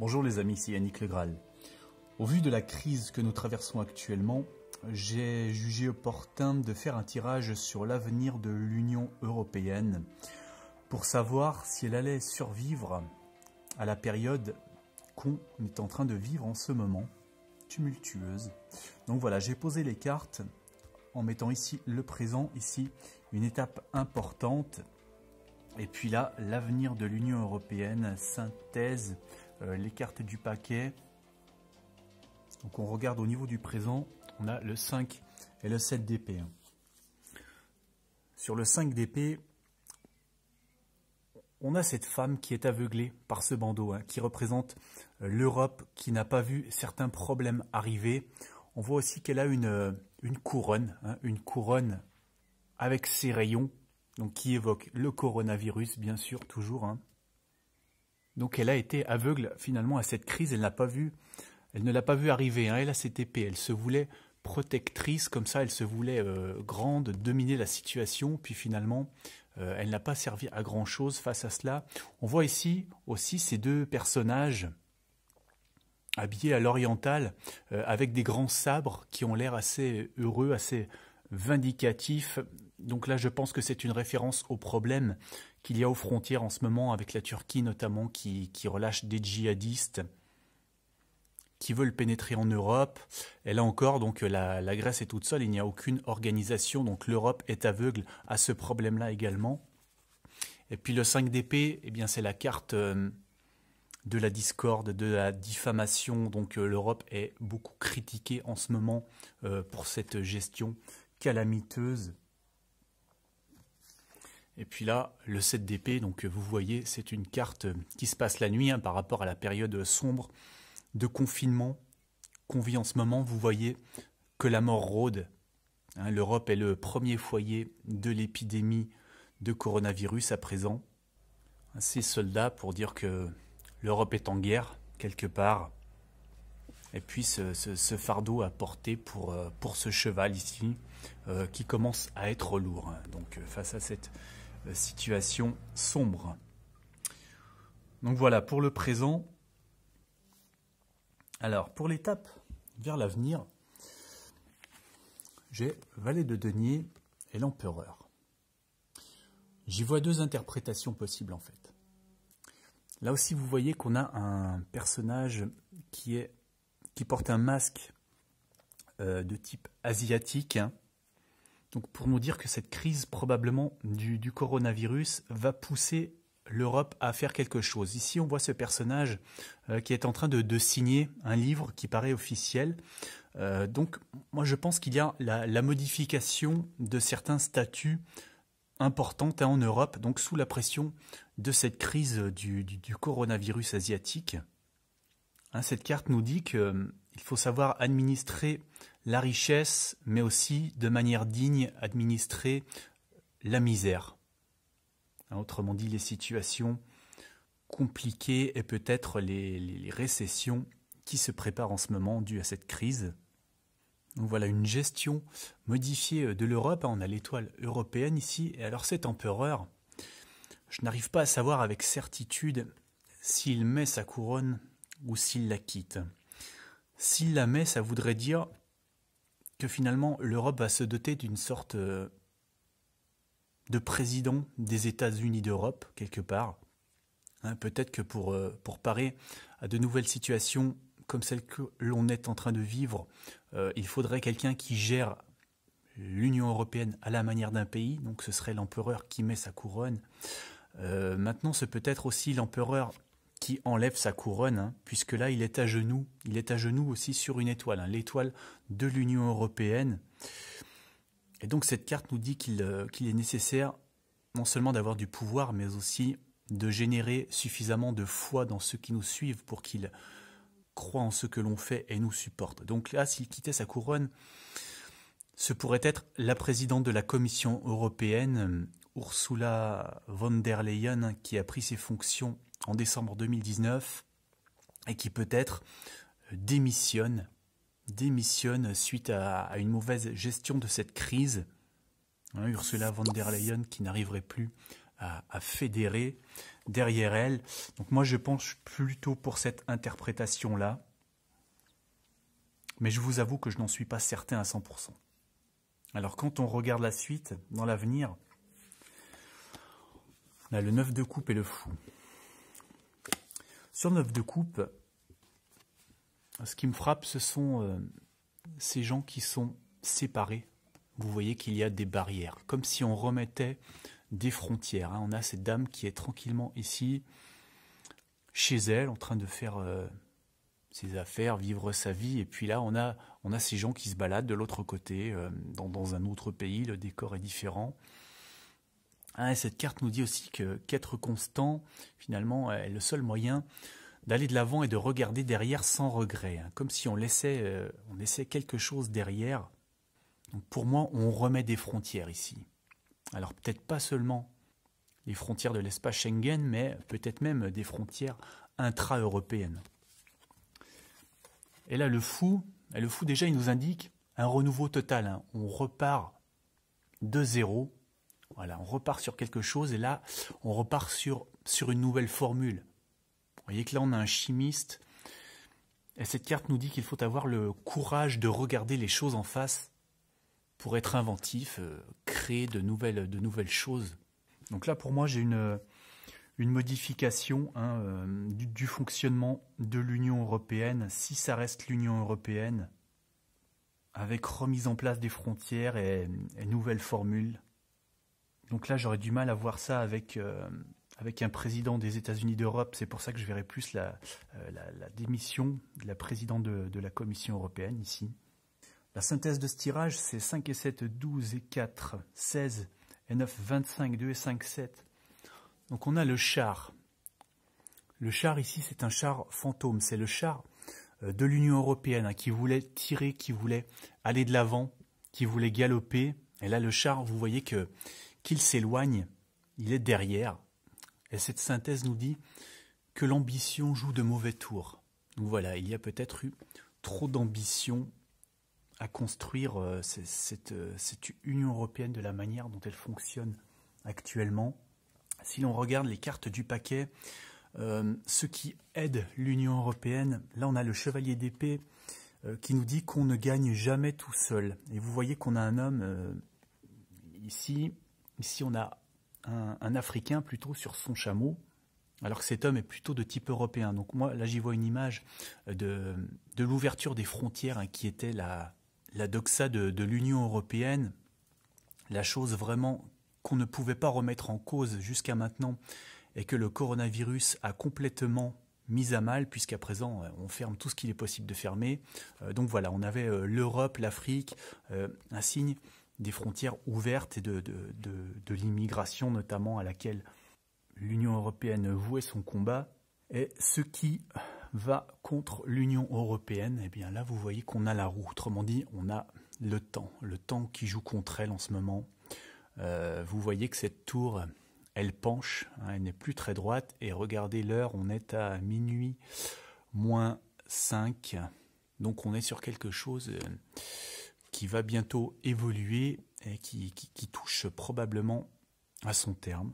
Bonjour les amis, c'est Yannick Le Graal. Au vu de la crise que nous traversons actuellement, j'ai jugé opportun de faire un tirage sur l'avenir de l'Union européenne pour savoir si elle allait survivre à la période qu'on est en train de vivre en ce moment, tumultueuse. Donc voilà, j'ai posé les cartes en mettant ici le présent, ici une étape importante. Et puis là, l'avenir de l'Union européenne, synthèse, les cartes du paquet. Donc on regarde au niveau du présent, on a le 5 et le 7 d'épée. Sur le 5 d'épée, on a cette femme qui est aveuglée par ce bandeau, qui représente l'Europe qui n'a pas vu certains problèmes arriver. On voit aussi qu'elle a une couronne, une couronne avec ses rayons, donc qui évoque le coronavirus, bien sûr, toujours. Donc elle a été aveugle finalement à cette crise, elle ne l'a pas vu arriver. Elle a cette épée, elle se voulait protectrice, comme ça elle se voulait grande, dominer la situation, puis finalement elle n'a pas servi à grand chose face à cela. On voit ici aussi ces deux personnages habillés à l'oriental, avec des grands sabres qui ont l'air assez heureux, assez vindicatifs. Donc là je pense que c'est une référence au problème qu'il y a aux frontières en ce moment avec la Turquie notamment qui relâche des djihadistes qui veulent pénétrer en Europe. Et là encore, donc la Grèce est toute seule, il n'y a aucune organisation, donc l'Europe est aveugle à ce problème-là également. Et puis le 5 d'épée, eh bien c'est la carte de la discorde, de la diffamation, donc l'Europe est beaucoup critiquée en ce moment pour cette gestion calamiteuse. Et puis là, le 7 d'épée, donc vous voyez, c'est une carte qui se passe la nuit par rapport à la période sombre de confinement qu'on vit en ce moment. Vous voyez que la mort rôde. L'Europe est le premier foyer de l'épidémie de coronavirus à présent. Ces soldats pour dire que l'Europe est en guerre, quelque part. Et puis ce fardeau à porter pour ce cheval ici, qui commence à être lourd. Donc face à cette situation sombre. Donc voilà, pour le présent. Alors, pour l'étape vers l'avenir, j'ai Valet de denier et l'empereur. J'y vois deux interprétations possibles en fait. Là aussi, vous voyez qu'on a un personnage qui porte un masque de type asiatique. Donc pour nous dire que cette crise probablement du coronavirus va pousser l'Europe à faire quelque chose. Ici, on voit ce personnage qui est en train de signer un livre qui paraît officiel. Donc, moi, je pense qu'il y a la modification de certains statuts importants en Europe, donc sous la pression de cette crise du coronavirus asiatique. Cette carte nous dit qu'il faut savoir administrer la richesse, mais aussi de manière digne administrer la misère. Autrement dit, les situations compliquées et peut-être les récessions qui se préparent en ce moment dues à cette crise. Donc voilà, une gestion modifiée de l'Europe. On a l'étoile européenne ici. Et alors cet empereur, je n'arrive pas à savoir avec certitude s'il met sa couronne ou s'il la quitte. S'il la met, ça voudrait dire que finalement l'Europe va se doter d'une sorte de président des États-Unis d'Europe, quelque part. Peut-être que pour parer à de nouvelles situations comme celle que l'on est en train de vivre, il faudrait quelqu'un qui gère l'Union européenne à la manière d'un pays, donc ce serait l'empereur qui met sa couronne. Maintenant, c'est peut-être aussi l'empereur qui enlève sa couronne, puisque là, il est à genoux aussi sur une étoile, l'étoile de l'Union européenne. Et donc cette carte nous dit qu'il est nécessaire non seulement d'avoir du pouvoir, mais aussi de générer suffisamment de foi dans ceux qui nous suivent pour qu'ils croient en ce que l'on fait et nous supportent. Donc là, s'il quittait sa couronne, ce pourrait être la présidente de la Commission européenne, Ursula von der Leyen, qui a pris ses fonctions en décembre 2019 et qui peut-être démissionne suite à une mauvaise gestion de cette crise. Ursula von der Leyen qui n'arriverait plus à fédérer derrière elle. Donc moi, je penche plutôt pour cette interprétation-là. Mais je vous avoue que je n'en suis pas certain à 100%. Alors quand on regarde la suite, dans l'avenir, on a le 9 de coupe et le fou. Sur le 9 de coupe, ce qui me frappe, ce sont ces gens qui sont séparés. Vous voyez qu'il y a des barrières, comme si on remettait des frontières. On a cette dame qui est tranquillement ici, chez elle, en train de faire ses affaires, vivre sa vie. Et puis là, on a ces gens qui se baladent de l'autre côté, dans un autre pays. Le décor est différent. Et cette carte nous dit aussi qu'être constant, finalement, est le seul moyen d'aller de l'avant et de regarder derrière sans regret. Comme si on laissait quelque chose derrière. Donc pour moi, on remet des frontières ici. Alors peut-être pas seulement les frontières de l'espace Schengen, mais peut-être même des frontières intra-européennes. Et là, le fou déjà, il nous indique un renouveau total. On repart de zéro. Voilà, on repart sur quelque chose et là, on repart sur une nouvelle formule. Vous voyez que là, on a un chimiste. Et cette carte nous dit qu'il faut avoir le courage de regarder les choses en face pour être inventif, créer de nouvelles choses. Donc là, pour moi, j'ai une modification du fonctionnement de l'Union européenne, si ça reste l'Union européenne, avec remise en place des frontières et nouvelles formules. Donc là, j'aurais du mal à voir ça avec un président des États-Unis d'Europe. C'est pour ça que je verrais plus la démission de la présidente de la Commission européenne ici. La synthèse de ce tirage, c'est 5 et 7, 12 et 4, 16 et 9, 25, 2 et 5, 7. Donc on a le char. Le char ici, c'est un char fantôme. C'est le char de l'Union européenne qui voulait tirer, qui voulait aller de l'avant, qui voulait galoper. Et là, le char, vous voyez qu'il s'éloigne, il est derrière. Et cette synthèse nous dit que l'ambition joue de mauvais tours. Donc voilà, il y a peut-être eu trop d'ambition à construire cette Union européenne de la manière dont elle fonctionne actuellement. Si l'on regarde les cartes du paquet, ce qui aide l'Union européenne, là on a le chevalier d'épée qui nous dit qu'on ne gagne jamais tout seul. Et vous voyez qu'on a un homme, ici on a un Africain plutôt sur son chameau, alors que cet homme est plutôt de type européen. Donc moi là j'y vois une image de l'ouverture des frontières qui était la doxa de l'Union européenne, la chose vraiment qu'on ne pouvait pas remettre en cause jusqu'à maintenant et que le coronavirus a complètement mis à mal, puisqu'à présent on ferme tout ce qu'il est possible de fermer. Donc voilà, on avait l'Europe, l'Afrique, un signe des frontières ouvertes et de l'immigration notamment à laquelle l'Union européenne vouait son combat. Et ce qui va contre l'Union européenne, eh bien là vous voyez qu'on a la roue, autrement dit on a le temps qui joue contre elle en ce moment. Vous voyez que cette tour, elle penche, elle n'est plus très droite, et regardez l'heure, on est à minuit moins 5, donc on est sur quelque chose qui va bientôt évoluer et qui touche probablement à son terme.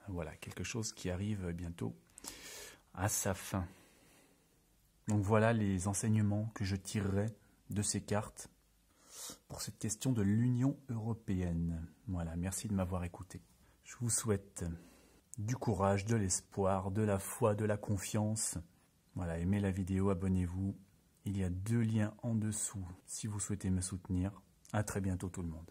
Voilà, quelque chose qui arrive bientôt à sa fin. Donc voilà les enseignements que je tirerai de ces cartes pour cette question de l'Union européenne. Voilà, merci de m'avoir écouté. Je vous souhaite du courage, de l'espoir, de la foi, de la confiance. Voilà, aimez la vidéo, abonnez-vous. Il y a 2 liens en dessous si vous souhaitez me soutenir. À très bientôt tout le monde.